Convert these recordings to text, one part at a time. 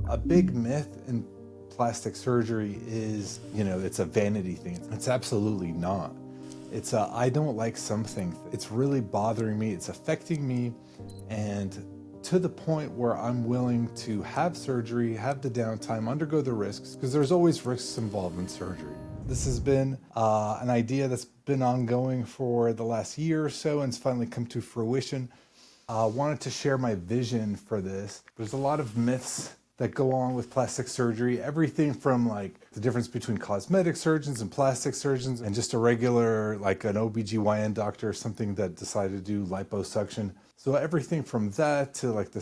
A big myth in plastic surgery is, it's a vanity thing. It's absolutely not. It's a, I don't like something. It's really bothering me. It's affecting me. And to the point where I'm willing to have surgery, have the downtime, undergo the risks, because there's always risks involved in surgery. This has been an idea that's been ongoing for the last year or so, and it's finally come to fruition. Wanted to share my vision for this. There's a lot of myths that go on with plastic surgery, everything from like the difference between cosmetic surgeons and plastic surgeons and just a regular, like an OBGYN doctor or something that decided to do liposuction. So everything from that to like to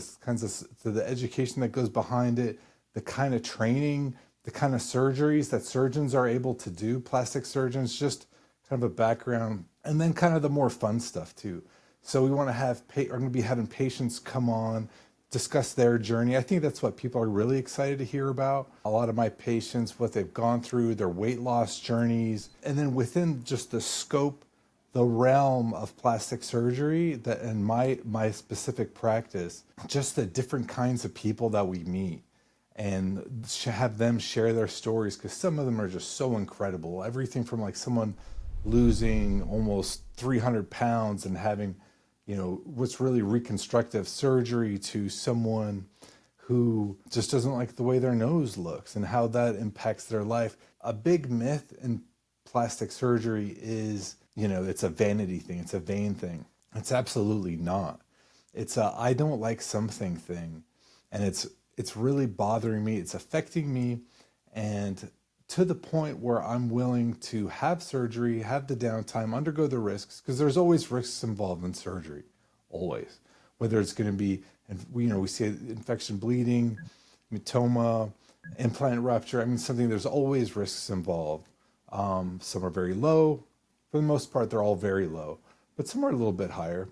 the education that goes behind it, the kind of training, the kind of surgeries that surgeons are able to do, plastic surgeons, just kind of a background, and then kind of the more fun stuff too. So we want to are going to be having patients come on, discuss their journey. I think that's what people are really excited to hear about. A lot of my patients, what they've gone through, their weight loss journeys, and then within just the scope, the realm of plastic surgery that in my specific practice, just the different kinds of people that we meet and have them share their stories, because some of them are just so incredible. Everything from like someone losing almost 300 pounds and having what's really reconstructive surgery to someone who just doesn't like the way their nose looks and how that impacts their life. A big myth in plastic surgery is, it's a vanity thing. It's a vain thing. It's absolutely not. It's a, I don't like something thing. And it's really bothering me. It's affecting me. And to the point where I'm willing to have surgery, have the downtime, undergo the risks, because there's always risks involved in surgery, always. Whether it's going to be, we see infection, bleeding, hematoma, implant rupture. There's always risks involved. Some are very low. For the most part, they're all very low, but some are a little bit higher.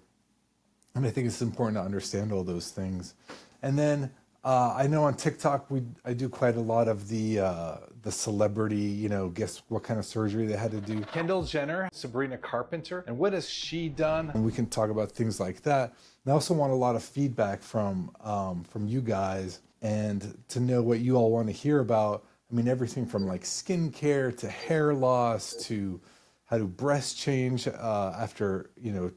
And I think it's important to understand all those things. And then I know on TikTok, I do quite a lot of the celebrity, guess what kind of surgery they had to do. Kendall Jenner, Sabrina Carpenter, and what has she done? And we can talk about things like that. And I also want a lot of feedback from you guys and to know what you all want to hear about. Everything from like skincare to hair loss to how to breast change after,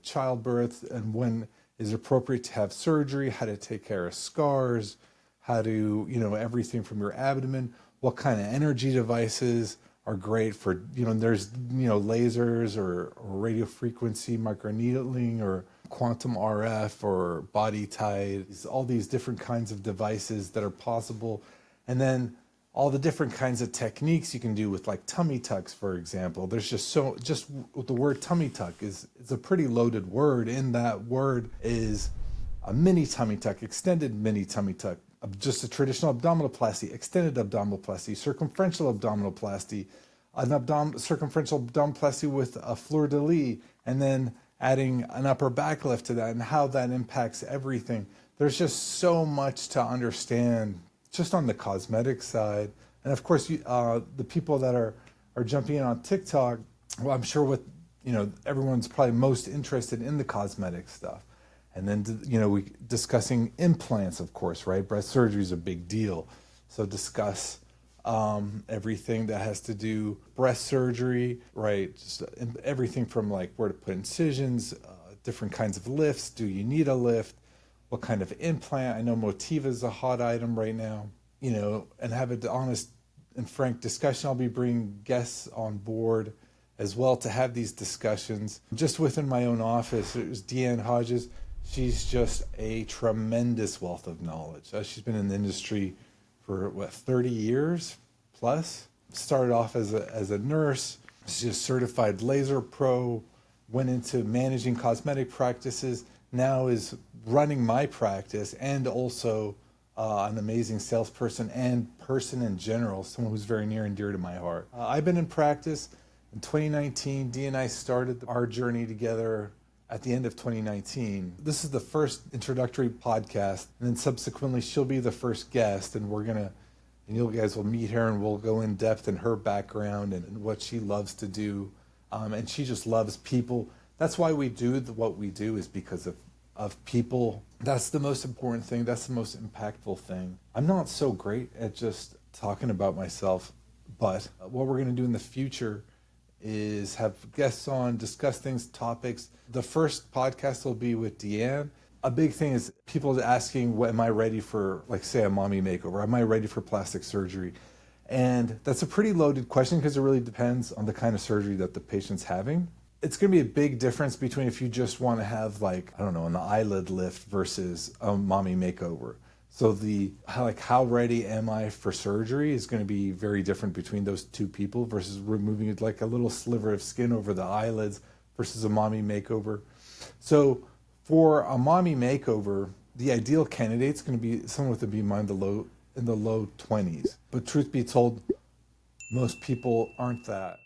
childbirth, and when is it appropriate to have surgery, how to take care of scars, how to, everything from your abdomen, what kind of energy devices are great for, there's, lasers or radio frequency microneedling or quantum RF or body tide, all these different kinds of devices that are possible. And then all the different kinds of techniques you can do with like tummy tucks, for example. There's just the word tummy tuck it's a pretty loaded word. In that word is a mini tummy tuck, extended mini tummy tuck, just a traditional abdominoplasty, extended abdominoplasty, circumferential abdominoplasty, circumferential abdominoplasty with a fleur-de-lis, and then adding an upper back lift to that and how that impacts everything. There's just so much to understand just on the cosmetic side. And of course, the people that are jumping in on TikTok, well, I'm sure everyone's probably most interested in the cosmetic stuff. And then, we discussing implants, of course, right? Breast surgery is a big deal. So discuss everything that has to do breast surgery, right? Just everything from like where to put incisions, different kinds of lifts. Do you need a lift? What kind of implant? I know Motiva is a hot item right now, and have an honest and frank discussion. I'll be bringing guests on board as well to have these discussions. Just within my own office, it was Deanne Hodges. She's just a tremendous wealth of knowledge. She's been in the industry for 30 years plus. Started off as a nurse. She's a certified laser pro, went into managing cosmetic practices, now is running my practice, and also an amazing salesperson and person in general, someone who's very near and dear to my heart. I've been in practice in 2019. Dee and I started our journey together at the end of 2019. This is the first introductory podcast, and then subsequently she'll be the first guest, and you guys will meet her, and we'll go in depth in her background and what she loves to do. And she just loves people. That's why we do what we do, is because of of people. That's the most important thing. That's the most impactful thing. I'm not so great at just talking about myself, but what we're going to do in the future is have guests on, discuss things, topics. The first podcast will be with Deanne. A big thing is people asking, what am I ready for, like say a mommy makeover? Am I ready for plastic surgery? And that's a pretty loaded question because it really depends on the kind of surgery that the patient's having. It's going to be a big difference between if you just want to have like, I don't know, an eyelid lift versus a mommy makeover. So how ready am I for surgery is going to be very different between those two people versus removing like a little sliver of skin over the eyelids versus a mommy makeover. So for a mommy makeover, the ideal candidate is going to be someone with a BMI in the low 20s. But truth be told, most people aren't that.